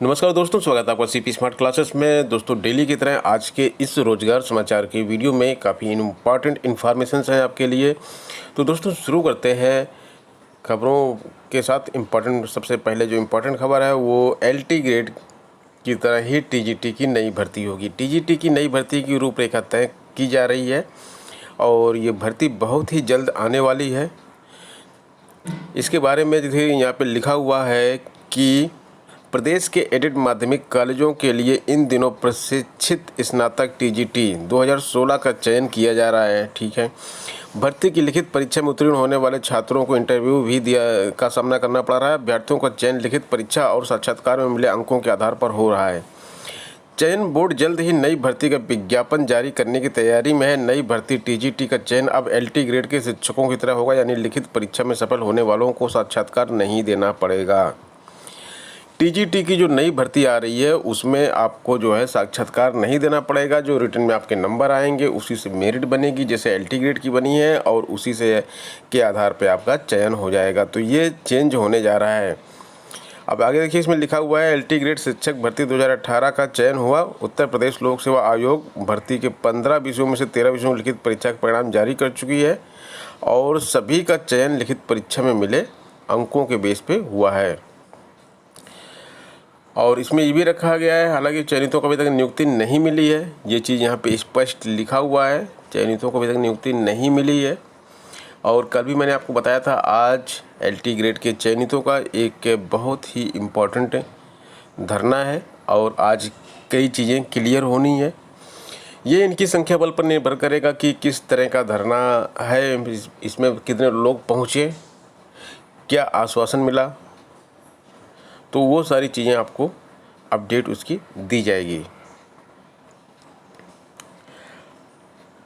नमस्कार दोस्तों, स्वागत है आपका सीपी स्मार्ट क्लासेस में। दोस्तों, डेली की तरह आज के इस रोजगार समाचार की वीडियो में काफ़ी इम्पॉर्टेंट इन्फॉर्मेशन हैं आपके लिए। तो दोस्तों, शुरू करते हैं खबरों के साथ। सबसे पहले जो इम्पोर्टेंट खबर है वो एलटी ग्रेड की तरह ही टीजीटी की नई भर्ती होगी। टीजीटी की नई भर्ती की रूपरेखा तय की जा रही है और ये भर्ती बहुत ही जल्द आने वाली है। इसके बारे में जैसे यहाँ पे लिखा हुआ है कि प्रदेश के एडेड माध्यमिक कॉलेजों के लिए इन दिनों प्रशिक्षित स्नातक टीजीटी 2016 का चयन किया जा रहा है। ठीक है, भर्ती की लिखित परीक्षा में उत्तीर्ण होने वाले छात्रों को इंटरव्यू भी का सामना करना पड़ रहा है। अभ्यर्थियों का चयन लिखित परीक्षा और साक्षात्कार में मिले अंकों के आधार पर हो रहा है। चयन बोर्ड जल्द ही नई भर्ती का विज्ञापन जारी करने की तैयारी में है। नई भर्ती टीजीटी का चयन अब एलटी ग्रेड के शिक्षकों की तरह होगा, यानी लिखित परीक्षा में सफल होने वालों को साक्षात्कार नहीं देना पड़ेगा। टीजीटी की जो नई भर्ती आ रही है उसमें आपको जो है साक्षात्कार नहीं देना पड़ेगा। जो रिटर्न में आपके नंबर आएंगे उसी से मेरिट बनेगी, जैसे एलटी ग्रेड की बनी है, और उसी से के आधार पे आपका चयन हो जाएगा। तो ये चेंज होने जा रहा है। अब आगे देखिए, इसमें लिखा हुआ है एलटी ग्रेड शिक्षक भर्ती 2018 का चयन हुआ। उत्तर प्रदेश लोक सेवा आयोग भर्ती के 15 विषयों में से 13 विषयों में लिखित परीक्षा का परिणाम जारी कर चुकी है और सभी का चयन लिखित परीक्षा में मिले अंकों के बेस पे हुआ है। और इसमें ये भी रखा गया है, हालांकि चयनितों को अभी तक नियुक्ति नहीं मिली है। ये चीज़ यहाँ पे स्पष्ट लिखा हुआ है, चयनितों को अभी तक नियुक्ति नहीं मिली है। और कल भी मैंने आपको बताया था, आज एलटी ग्रेड के चयनितों का एक बहुत ही इम्पोर्टेंट धरना है और आज कई चीज़ें क्लियर होनी है। ये इनकी संख्या बल पर निर्भर करेगा कि किस तरह का धरना है, इसमें कितने लोग पहुँचे, क्या आश्वासन मिला, तो वो सारी चीज़ें आपको अपडेट उसकी दी जाएगी।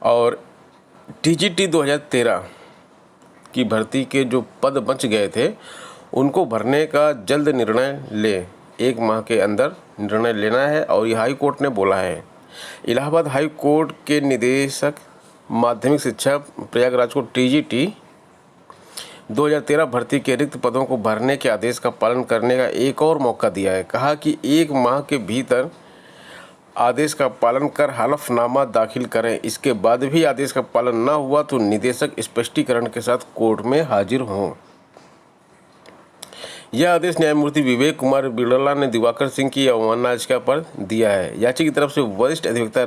और टीजीटी 2013 की भर्ती के जो पद बच गए थे उनको भरने का जल्द निर्णय ले, 1 माह के अंदर निर्णय लेना है और ये हाई कोर्ट ने बोला है। इलाहाबाद हाई कोर्ट के निदेशक माध्यमिक शिक्षा प्रयागराज को टीजीटी 2013 भर्ती के रिक्त पदों को भरने के आदेश का पालन करने का एक और मौका दिया है। कहा कि 1 माह के भीतर आदेश का पालन कर हलफनामा दाखिल करें। इसके बाद भी आदेश का पालन न हुआ तो निदेशक स्पष्टीकरण के साथ कोर्ट में हाजिर हों। यह आदेश न्यायमूर्ति विवेक कुमार बिड़ला ने दिवाकर सिंह की अवमानना याचिका पर दिया है। याचिका की तरफ से वरिष्ठ अधिवक्ता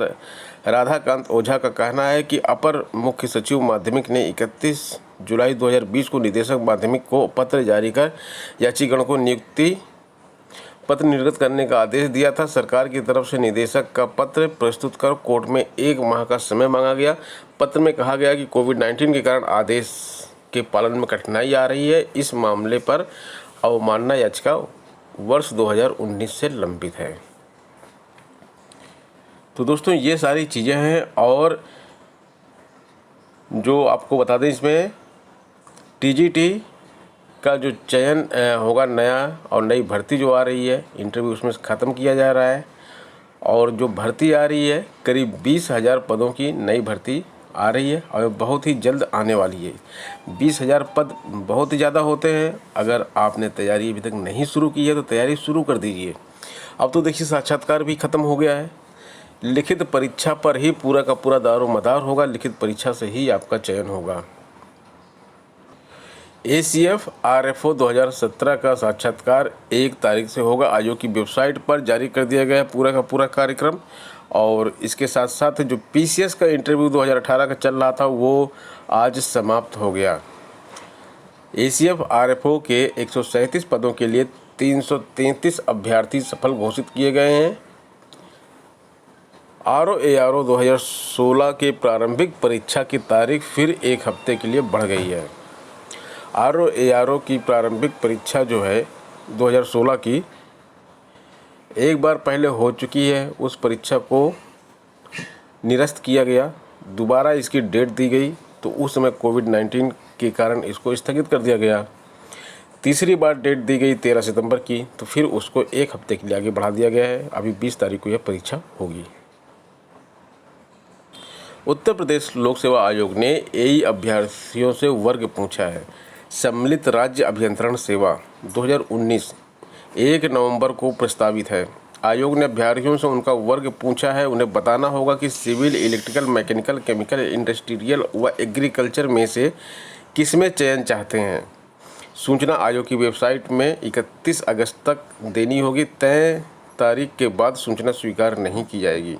राधाकांत ओझा का कहना है कि अपर मुख्य सचिव माध्यमिक ने 31 जुलाई 2020 को निदेशक माध्यमिक को पत्र जारी कर याचिकागण को नियुक्ति पत्र निर्गत करने का आदेश दिया था। सरकार की तरफ से निदेशक का पत्र प्रस्तुत कर कोर्ट में 1 माह का समय मांगा गया। पत्र में कहा गया कि कोविड-19 के कारण आदेश के पालन में कठिनाई आ रही है। इस मामले पर अवमानना याचिका वर्ष 2019 से लंबित है। तो दोस्तों, ये सारी चीज़ें हैं। और जो आपको बता दें, इसमें टीजीटी का जो चयन होगा नया और नई भर्ती जो आ रही है, इंटरव्यू उसमें ख़त्म किया जा रहा है। और जो भर्ती आ रही है करीब 20,000 पदों की नई भर्ती आ रही है और बहुत ही जल्द आने वाली है। 20,000 पद बहुत ही ज़्यादा होते हैं। अगर आपने तैयारी अभी तक नहीं शुरू की है तो तैयारी शुरू कर दीजिए। अब तो देखिए, साक्षात्कार भी ख़त्म हो गया है। लिखित परीक्षा पर ही पूरा का पूरा दारोमदार होगा। लिखित परीक्षा से ही आपका चयन होगा। ACF RFO 2017 का साक्षात्कार 1 तारीख से होगा। आयोग की वेबसाइट पर जारी कर दिया गया है पूरा का पूरा कार्यक्रम। और इसके साथ साथ जो PCS का इंटरव्यू 2018 का चल रहा था वो आज समाप्त हो गया। ACF RFO के 137 पदों के लिए 333 अभ्यर्थी सफल घोषित किए गए हैं। ROARO 2016 के प्रारंभिक परीक्षा की तारीख फिर 1 हफ्ते के लिए बढ़ गई है। ROARO की प्रारंभिक परीक्षा जो है 2016 की एक बार पहले हो चुकी है। उस परीक्षा को निरस्त किया गया, दोबारा इसकी डेट दी गई तो उस समय कोविड-19 के कारण इसको स्थगित कर दिया गया। तीसरी बार डेट दी गई 13 सितंबर की, तो फिर उसको 1 हफ्ते के लिए आगे बढ़ा दिया गया है। अभी 20 तारीख को यह परीक्षा होगी। उत्तर प्रदेश लोक सेवा आयोग ने AE अभ्यर्थियों से वर्ग पूछा है। सम्मिलित राज्य अभियंत्रण सेवा 2019 1 नवंबर को प्रस्तावित है। आयोग ने अभ्यर्थियों से उनका वर्ग पूछा है। उन्हें बताना होगा कि civil, electrical, mechanical, chemical, industrial व एग्रीकल्चर में से किसमें चयन चाहते हैं। सूचना आयोग की वेबसाइट में 31 अगस्त तक देनी होगी। तय तारीख के बाद सूचना स्वीकार नहीं की जाएगी।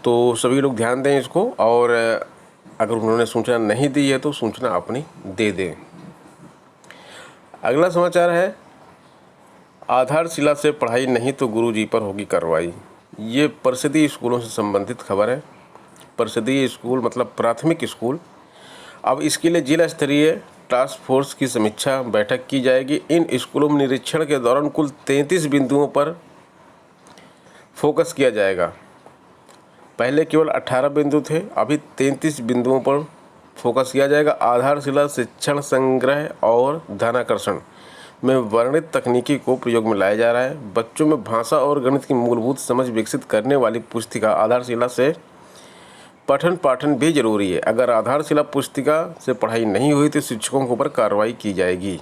तो सभी लोग ध्यान दें इसको, और अगर उन्होंने सूचना नहीं दी है तो सूचना अपनी दे दें। अगला समाचार है, आधारशिला से पढ़ाई नहीं तो गुरुजी पर होगी कार्रवाई। ये परिषदीय स्कूलों से संबंधित खबर है। परिषदीय स्कूल मतलब प्राथमिक स्कूल। अब इसके लिए जिला स्तरीय टास्क फोर्स की समीक्षा बैठक की जाएगी। इन स्कूलों में निरीक्षण के दौरान कुल 33 बिंदुओं पर फोकस किया जाएगा। पहले केवल 18 बिंदु थे, अभी 33 बिंदुओं पर फोकस किया जाएगा। आधारशिला शिक्षण संग्रह और ध्यानाकर्षण में वर्णित तकनीकी को प्रयोग में लाया जा रहा है। बच्चों में भाषा और गणित की मूलभूत समझ विकसित करने वाली पुस्तिका आधारशिला से पठन पाठन भी जरूरी है। अगर आधारशिला पुस्तिका से पढ़ाई नहीं हुई तो शिक्षकों के ऊपर कार्रवाई की जाएगी।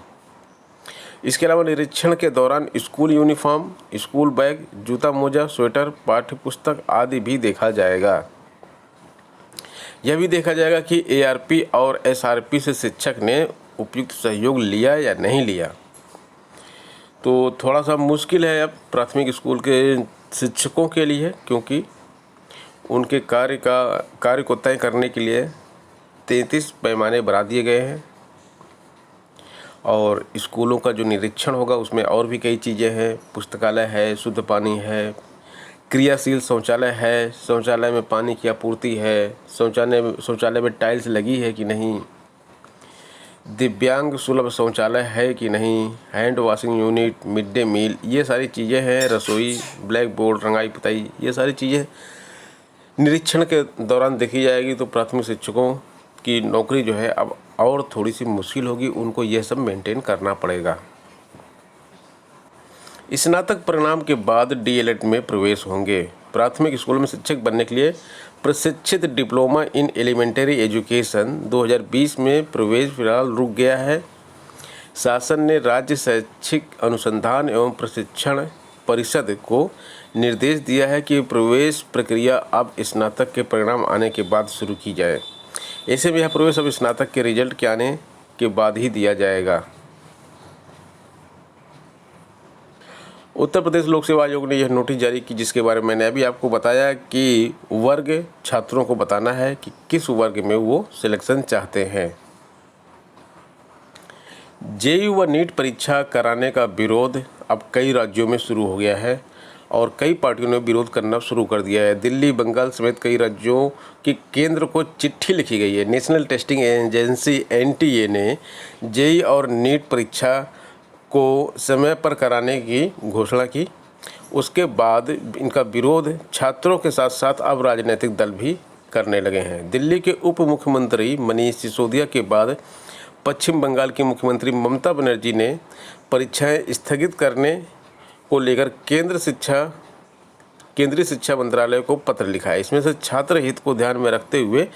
इसके अलावा निरीक्षण के दौरान स्कूल यूनिफॉर्म, स्कूल बैग, जूता मोजा, स्वेटर, पाठ्य पुस्तक आदि भी देखा जाएगा। यह भी देखा जाएगा कि ARP और SRP से शिक्षक ने उपयुक्त सहयोग लिया या नहीं लिया। तो थोड़ा सा मुश्किल है अब प्राथमिक स्कूल के शिक्षकों के लिए, क्योंकि उनके कार्य को तय करने के लिए 33 पैमाने बना दिए गए हैं। और स्कूलों का जो निरीक्षण होगा उसमें और भी कई चीज़ें हैं। पुस्तकालय है, शुद्ध पानी है, क्रियाशील शौचालय है, शौचालय में पानी की आपूर्ति है, शौचालय में टाइल्स लगी है कि नहीं, दिव्यांग सुलभ शौचालय है कि नहीं, hand washing unit, mid day meal, ये सारी चीज़ें हैं। रसोई, ब्लैक बोर्ड, रंगाई पुताई, ये सारी चीज़ें निरीक्षण के दौरान देखी जाएगी। तो प्राथमिक शिक्षकों की नौकरी जो है अब और थोड़ी सी मुश्किल होगी, उनको यह सब मेंटेन करना पड़ेगा। स्नातक परिणाम के बाद DLED में प्रवेश होंगे। प्राथमिक स्कूल में शिक्षक बनने के लिए प्रशिक्षित डिप्लोमा इन एलिमेंट्री एजुकेशन 2020 में प्रवेश फिलहाल रुक गया है। शासन ने राज्य शैक्षिक अनुसंधान एवं प्रशिक्षण परिषद को निर्देश दिया है कि प्रवेश प्रक्रिया अब स्नातक के परिणाम आने के बाद शुरू की जाए। ऐसे में यह प्रवेश अब स्नातक के रिजल्ट के आने के बाद ही दिया जाएगा। उत्तर प्रदेश लोक सेवा आयोग ने यह नोटिस जारी की, जिसके बारे में मैंने अभी आपको बताया कि वर्ग छात्रों को बताना है कि किस वर्ग में वो सिलेक्शन चाहते हैं। JEE व नीट परीक्षा कराने का विरोध अब कई राज्यों में शुरू हो गया है और कई पार्टियों ने विरोध करना शुरू कर दिया है। दिल्ली, बंगाल समेत कई राज्यों की केंद्र को चिट्ठी लिखी गई है। नेशनल टेस्टिंग एजेंसी NTA ने JEE और नीट परीक्षा को समय पर कराने की घोषणा की। उसके बाद इनका विरोध छात्रों के साथ साथ अब राजनीतिक दल भी करने लगे हैं। दिल्ली के उप मुख्यमंत्री मनीष सिसोदिया के बाद पश्चिम बंगाल की मुख्यमंत्री ममता बनर्जी ने परीक्षाएं स्थगित करने को लेकर केंद्रीय शिक्षा मंत्रालय को पत्र लिखा है। इसमें से छात्र हित को ध्यान में रखते हुए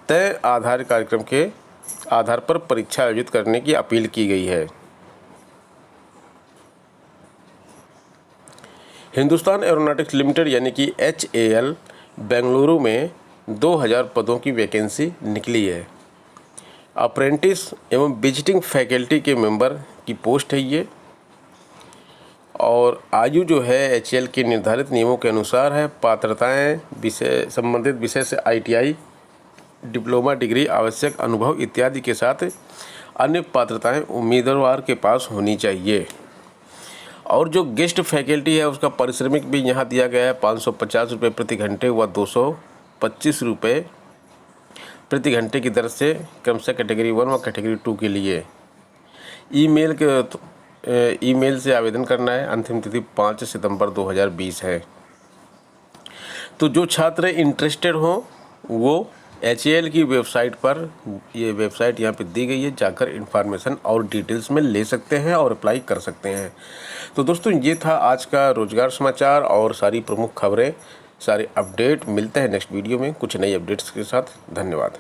तय आधार कार्यक्रम के आधार पर परीक्षा आयोजित करने की अपील की गई है। हिंदुस्तान एरोनॉटिक्स लिमिटेड यानी कि HAL बेंगलुरु में 2000 पदों की वैकेंसी निकली है। अप्रेंटिस एवं विजिटिंग फैकल्टी के मेंबर की पोस्ट है ये, और आयु जो है HAL के निर्धारित नियमों के अनुसार है। पात्रताएं संबंधित विषय से ITI, डिप्लोमा डिग्री, आवश्यक अनुभव इत्यादि के साथ अन्य पात्रताएं उम्मीदवार के पास होनी चाहिए। और जो गेस्ट फैकल्टी है उसका पारिश्रमिक भी यहाँ दिया गया है 550 रुपये प्रति घंटे व 225 रुपये प्रति घंटे की दर से क्रमशः कैटेगरी 1 व कैटेगरी 2 के लिए। ईमेल से आवेदन करना है। अंतिम तिथि 5 सितंबर 2020 है। तो जो छात्र इंटरेस्टेड हों वो HAL की वेबसाइट पर, ये वेबसाइट यहाँ पे दी गई है, जाकर इन्फॉर्मेशन और डिटेल्स में ले सकते हैं और अप्लाई कर सकते हैं। तो दोस्तों ये था आज का रोजगार समाचार और सारी प्रमुख खबरें, सारे अपडेट। मिलते हैं नेक्स्ट वीडियो में कुछ नई अपडेट्स के साथ। धन्यवाद।